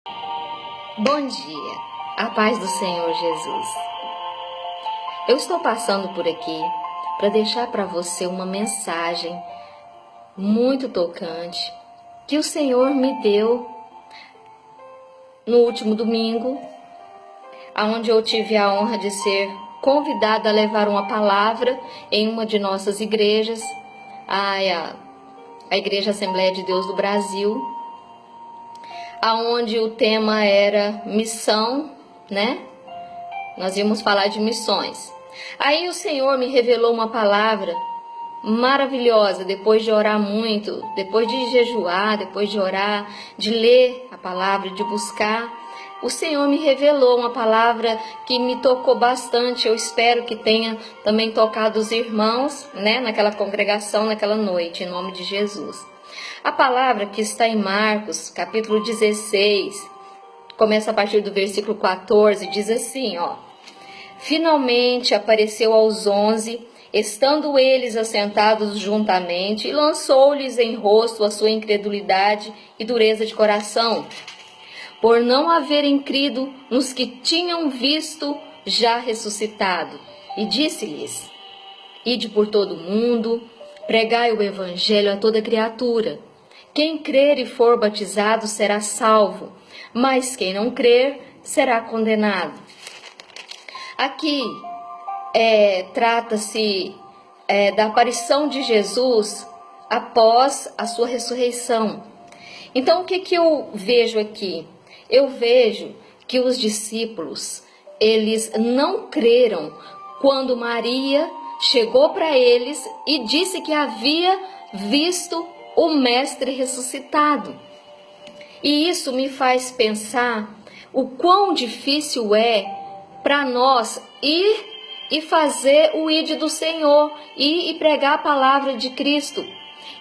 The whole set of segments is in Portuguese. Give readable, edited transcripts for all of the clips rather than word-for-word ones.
Bom dia, a paz do Senhor Jesus. Eu estou passando por aqui para deixar para você uma mensagem muito tocante que o Senhor me deu no último domingo, onde eu tive a honra de ser convidada a levar uma palavra em uma de nossas igrejas, a Igreja Assembleia de Deus do Brasil, aonde o tema era missão, né? Nós íamos falar de missões. Aí o Senhor me revelou uma palavra maravilhosa, depois de orar muito, depois de jejuar, depois de orar, de ler a palavra, de buscar. O Senhor me revelou uma palavra que me tocou bastante. Eu espero que tenha também tocado os irmãos, né, naquela congregação, naquela noite, em nome de Jesus. A palavra que está em Marcos, capítulo 16, começa a partir do versículo 14, diz assim, ó: Finalmente apareceu aos 11, estando eles assentados juntamente, e lançou-lhes em rosto a sua incredulidade e dureza de coração, por não haverem crido nos que tinham visto já ressuscitado. E disse-lhes: Ide por todo o mundo, pregai o evangelho a toda criatura. Quem crer e for batizado será salvo, mas quem não crer será condenado. Aqui trata-se da aparição de Jesus após a sua ressurreição. Então, o que eu vejo aqui? Eu vejo que os discípulos, eles não creram quando Maria chegou para eles e disse que havia visto o Mestre ressuscitado. E isso me faz pensar o quão difícil é para nós ir e fazer o ide do Senhor, ir e pregar a palavra de Cristo.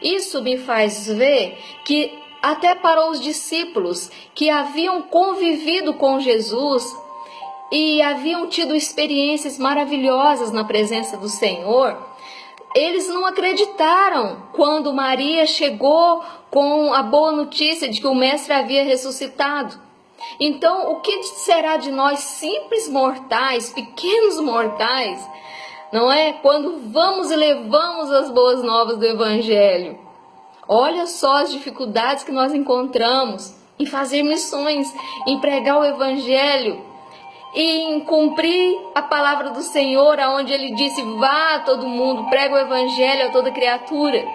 Isso me faz ver que até para os discípulos que haviam convivido com Jesus e haviam tido experiências maravilhosas na presença do Senhor, eles não acreditaram quando Maria chegou com a boa notícia de que o Mestre havia ressuscitado. Então, o que será de nós simples mortais, pequenos mortais, não é? Quando vamos e levamos as boas novas do Evangelho. Olha só as dificuldades que nós encontramos em fazer missões, em pregar o Evangelho, e em cumprir a palavra do Senhor, onde Ele disse: vá a todo mundo, prega o Evangelho a toda criatura.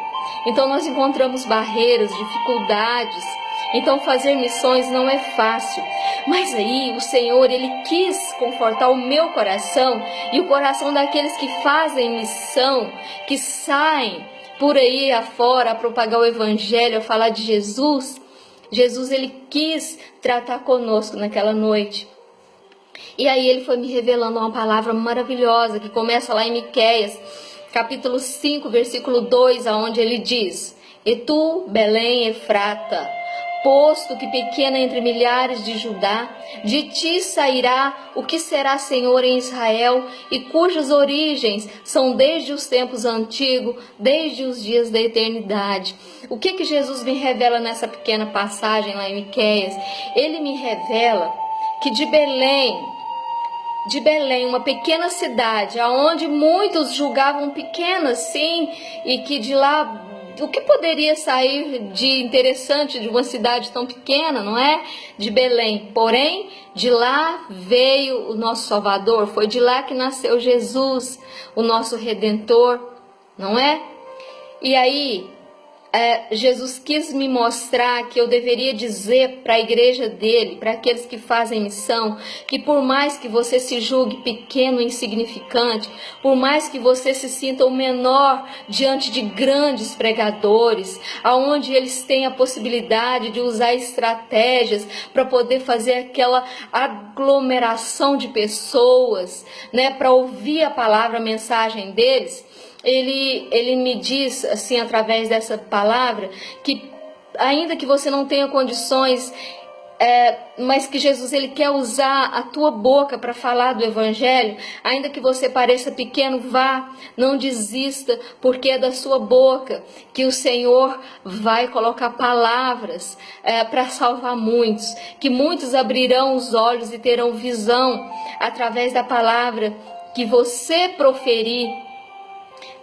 Então nós encontramos barreiras, dificuldades. Então fazer missões não é fácil. Mas aí o Senhor, Ele quis confortar o meu coração e o coração daqueles que fazem missão, que saem por aí afora a propagar o Evangelho, a falar de Jesus. Jesus, Ele quis tratar conosco naquela noite. E aí Ele foi me revelando uma palavra maravilhosa que começa lá em Miqueias, capítulo 5, versículo 2, aonde Ele diz: E tu, Belém Efrata, posto que pequena entre milhares de Judá, de ti sairá o que será Senhor em Israel, e cujas origens são desde os tempos antigos, desde os dias da eternidade. O que Jesus me revela nessa pequena passagem lá em Miqueias? Ele me revela que de Belém, uma pequena cidade, aonde muitos julgavam pequena, sim, e que de lá, o que poderia sair de interessante de uma cidade tão pequena, não é? De Belém. Porém, de lá veio o nosso Salvador, foi de lá que nasceu Jesus, o nosso Redentor, não é? E aí, Jesus quis me mostrar que eu deveria dizer para a igreja dele, para aqueles que fazem missão, que por mais que você se julgue pequeno, insignificante, por mais que você se sinta o menor diante de grandes pregadores, aonde eles têm a possibilidade de usar estratégias para poder fazer aquela aglomeração de pessoas, né, para ouvir a palavra, a mensagem deles, ele me diz, assim, através dessa palavra, que ainda que você não tenha condições mas que Jesus ele quer usar a tua boca para falar do Evangelho, ainda que você pareça pequeno, vá, não desista, porque é da sua boca que o Senhor vai colocar palavras para salvar muitos, que muitos abrirão os olhos e terão visão através da palavra que você proferir,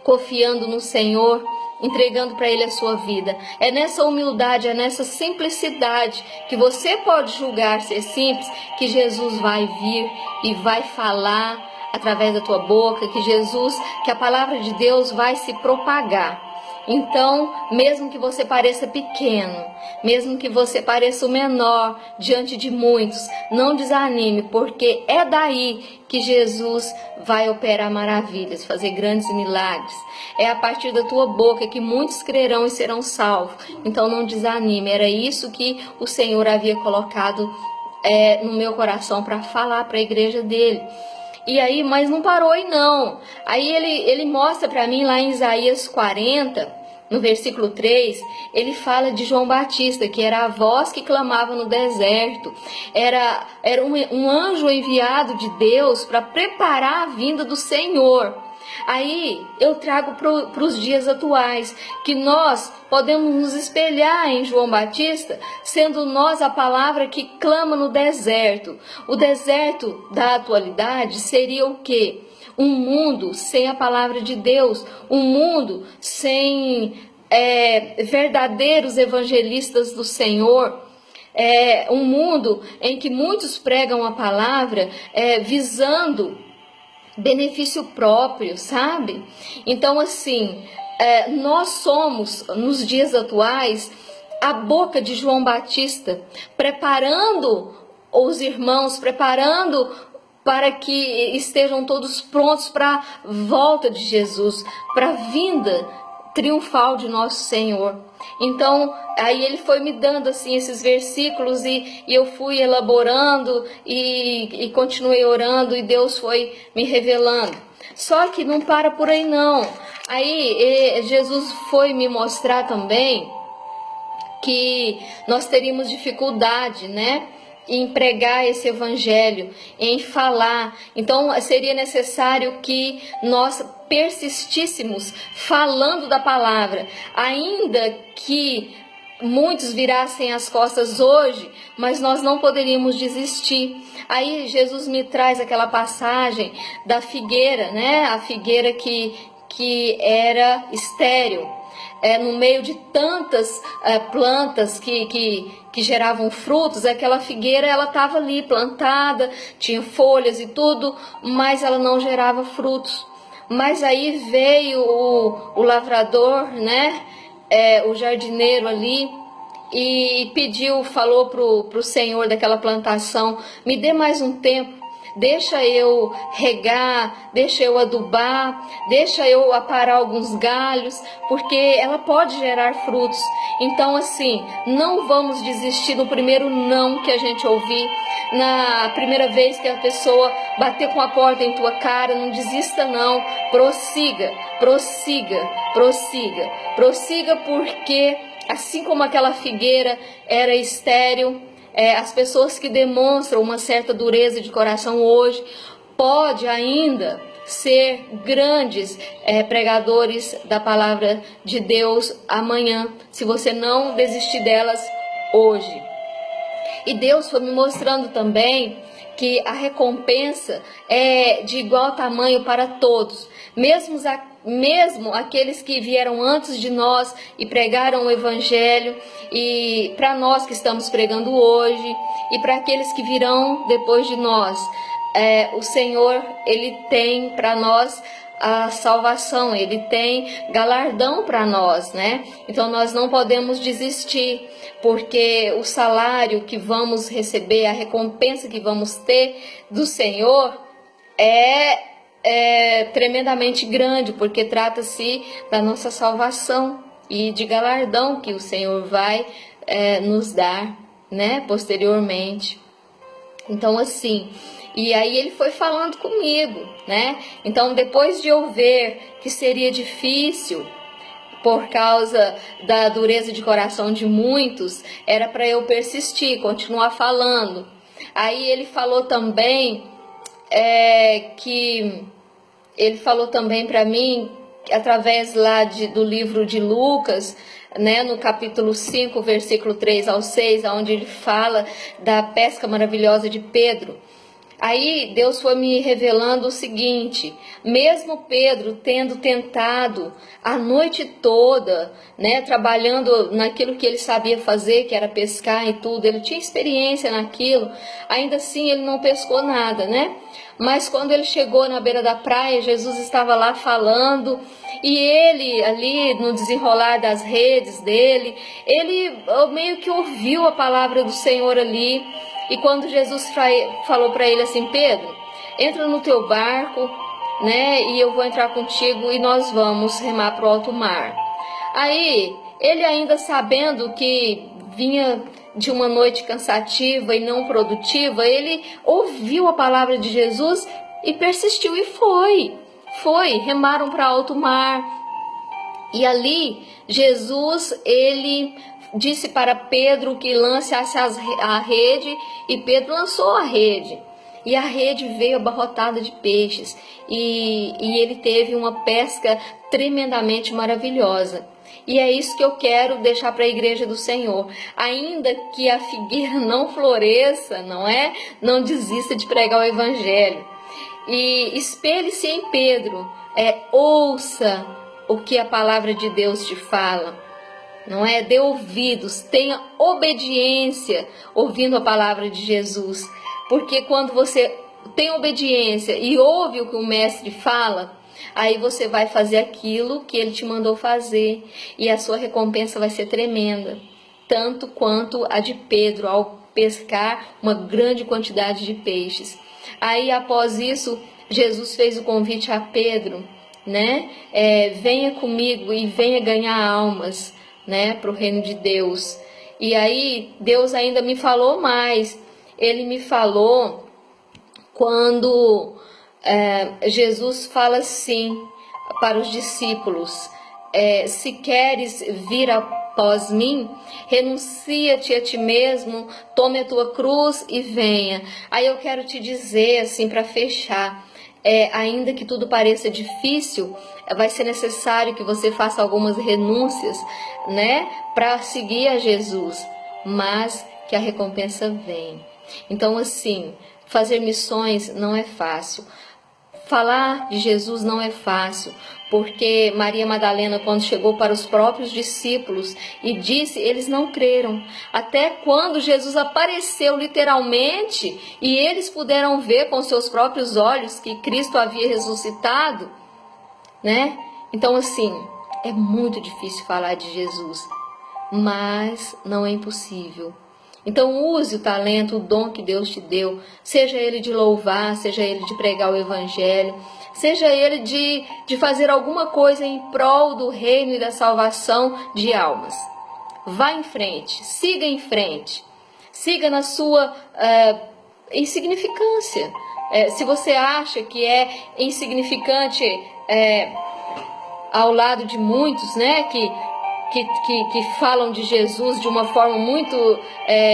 confiando no Senhor, entregando para Ele a sua vida. É nessa humildade, é nessa simplicidade que você pode julgar ser simples, que Jesus vai vir e vai falar através da tua boca, que a palavra de Deus vai se propagar. Então, mesmo que você pareça pequeno, mesmo que você pareça o menor diante de muitos, não desanime, porque é daí que Jesus vai operar maravilhas, fazer grandes milagres. É a partir da tua boca que muitos crerão e serão salvos. Então não desanime, era isso que o Senhor havia colocado no meu coração para falar para a igreja dele. E aí, mas não parou aí não. Aí ele mostra para mim lá em Isaías 40, no versículo 3, ele fala de João Batista, que era a voz que clamava no deserto. Era um anjo enviado de Deus para preparar a vinda do Senhor. Aí eu trago para os dias atuais, que nós podemos nos espelhar em João Batista, sendo nós a palavra que clama no deserto. O deserto da atualidade seria o quê? Um mundo sem a palavra de Deus, um mundo sem verdadeiros evangelistas do Senhor. Um mundo em que muitos pregam a palavra visando benefício próprio, sabe? Então, assim, nós somos, nos dias atuais, a boca de João Batista, preparando os irmãos, preparando para que estejam todos prontos para a volta de Jesus, para a vinda triunfal de nosso Senhor. Então, aí ele foi me dando assim esses versículos e eu fui elaborando e continuei orando e Deus foi me revelando. Só que não para por aí não. Aí Jesus foi me mostrar também que nós teríamos dificuldade, né, em pregar esse evangelho, em falar. Então seria necessário que nós persistíssemos falando da palavra, ainda que muitos virassem as costas hoje, mas nós não poderíamos desistir. Aí Jesus me traz aquela passagem da figueira, né? A figueira que era estéril. No meio de tantas plantas que geravam frutos, aquela figueira ela estava ali plantada, tinha folhas e tudo, mas ela não gerava frutos. Mas aí veio o lavrador, né, o jardineiro ali, e falou pro senhor daquela plantação: me dê mais um tempo. Deixa eu regar, deixa eu adubar, deixa eu aparar alguns galhos, porque ela pode gerar frutos. Então, assim, não vamos desistir no primeiro não que a gente ouvir, na primeira vez que a pessoa bater com a porta em tua cara. Não desista não, prossiga, prossiga, prossiga, prossiga, porque assim como aquela figueira era estéril, as pessoas que demonstram uma certa dureza de coração hoje pode ainda ser grandes pregadores da palavra de Deus amanhã, se você não desistir delas hoje. E Deus foi me mostrando também que a recompensa é de igual tamanho para todos, mesmo aqueles que vieram antes de nós e pregaram o evangelho, e para nós que estamos pregando hoje, e para aqueles que virão depois de nós. O Senhor, Ele tem para nós a salvação, Ele tem galardão para nós, né? Então nós não podemos desistir, porque o salário que vamos receber, a recompensa que vamos ter do Senhor é tremendamente grande, porque trata-se da nossa salvação e de galardão que o Senhor vai nos dar, né, posteriormente. Então, assim, e aí ele foi falando comigo, né? Então, depois de eu ver que seria difícil, por causa da dureza de coração de muitos, era para eu persistir, continuar falando. Aí ele falou também para mim, através lá do livro de Lucas, né, no capítulo 5, versículo 3 ao 6, onde ele fala da pesca maravilhosa de Pedro. Aí Deus foi me revelando o seguinte: mesmo Pedro tendo tentado a noite toda, né, trabalhando naquilo que ele sabia fazer, que era pescar e tudo, ele tinha experiência naquilo, ainda assim ele não pescou nada, né? Mas quando ele chegou na beira da praia, Jesus estava lá falando, e ele ali no desenrolar das redes dele, ele meio que ouviu a palavra do Senhor ali. E quando Jesus falou para ele assim: Pedro, entra no teu barco, né, e eu vou entrar contigo e nós vamos remar para o alto mar. Aí, ele ainda sabendo que vinha de uma noite cansativa e não produtiva, ele ouviu a palavra de Jesus e persistiu e remaram para alto mar. E ali, Jesus, ele disse para Pedro que lançasse a rede, e Pedro lançou a rede. E a rede veio abarrotada de peixes, e ele teve uma pesca tremendamente maravilhosa. E é isso que eu quero deixar para a igreja do Senhor. Ainda que a figueira não floresça, não desista de pregar o evangelho. E espelhe-se em Pedro, ouça o que a palavra de Deus te fala. Dê ouvidos, tenha obediência ouvindo a palavra de Jesus. Porque quando você tem obediência e ouve o que o mestre fala, aí você vai fazer aquilo que ele te mandou fazer, e a sua recompensa vai ser tremenda, tanto quanto a de Pedro ao pescar uma grande quantidade de peixes. Aí após isso, Jesus fez o convite a Pedro, né? Venha comigo e venha ganhar almas, né, para o reino de Deus. E aí Deus ainda me falou mais. Ele me falou quando Jesus fala assim para os discípulos: se queres vir após mim, renuncia-te a ti mesmo, tome a tua cruz e venha. Aí eu quero te dizer assim, para fechar, ainda que tudo pareça difícil, vai ser necessário que você faça algumas renúncias, né, para seguir a Jesus, mas que a recompensa vem. Então, assim, fazer missões não é fácil. Falar de Jesus não é fácil, porque Maria Madalena, quando chegou para os próprios discípulos e disse, eles não creram. Até quando Jesus apareceu literalmente e eles puderam ver com seus próprios olhos que Cristo havia ressuscitado, né? Então, assim, é muito difícil falar de Jesus, mas não é impossível. Então use o talento, o dom que Deus te deu, seja ele de louvar, seja ele de pregar o evangelho, seja ele de fazer alguma coisa em prol do reino e da salvação de almas. Vá em frente, siga na sua insignificância. Se você acha que é insignificante ao lado de muitos, né, que falam de Jesus de uma forma muito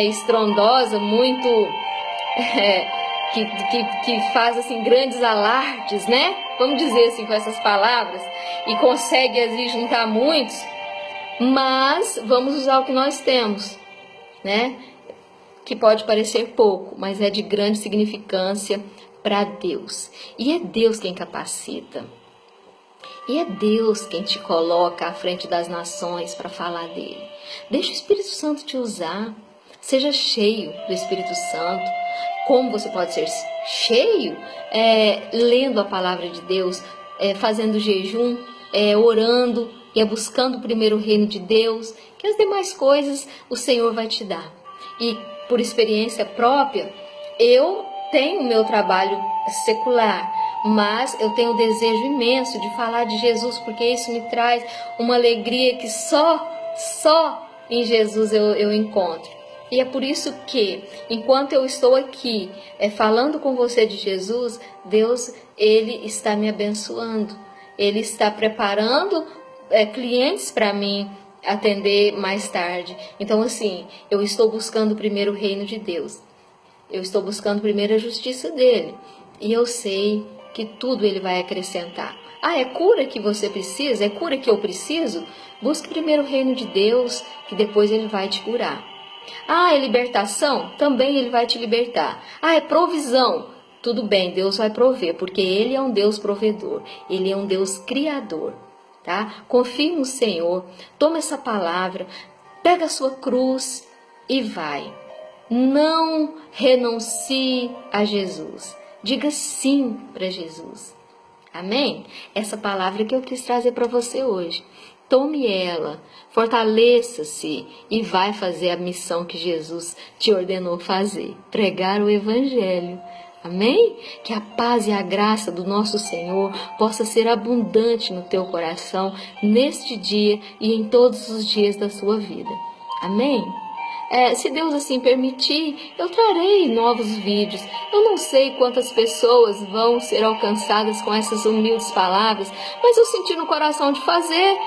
estrondosa, muito que faz assim grandes alardes, né? Vamos dizer assim com essas palavras, e consegue assim, juntar muitos, mas vamos usar o que nós temos, né? Que pode parecer pouco, mas é de grande significância para Deus. E é Deus quem capacita. E é Deus quem te coloca à frente das nações para falar dele. Deixa o Espírito Santo te usar. Seja cheio do Espírito Santo. Como você pode ser cheio? Lendo a palavra de Deus, fazendo jejum, orando e buscando primeiro o reino de Deus, que as demais coisas o Senhor vai te dar. E por experiência própria, eu tenho o meu trabalho secular, mas eu tenho um desejo imenso de falar de Jesus, porque isso me traz uma alegria que só em Jesus eu encontro. E é por isso que, enquanto eu estou aqui falando com você de Jesus, Deus, Ele está me abençoando. Ele está preparando clientes para mim atender mais tarde. Então, assim, eu estou buscando primeiro o reino de Deus. Eu estou buscando primeiro a justiça dele. E eu sei que tudo ele vai acrescentar. Ah, é cura que você precisa? É cura que eu preciso? Busque primeiro o reino de Deus, que depois ele vai te curar. Ah, é libertação? Também ele vai te libertar. Ah, é provisão? Tudo bem, Deus vai prover, porque ele é um Deus provedor. Ele é um Deus criador. Tá? Confie no Senhor, toma essa palavra, pega a sua cruz e vai. Não renuncie a Jesus. Diga sim para Jesus. Amém? Essa palavra que eu quis trazer para você hoje. Tome ela, fortaleça-se e vai fazer a missão que Jesus te ordenou fazer. Pregar o Evangelho. Amém? Que a paz e a graça do nosso Senhor possa ser abundante no teu coração neste dia e em todos os dias da sua vida. Amém? Se Deus assim permitir, eu trarei novos vídeos. Eu não sei quantas pessoas vão ser alcançadas com essas humildes palavras, mas eu senti no coração de fazer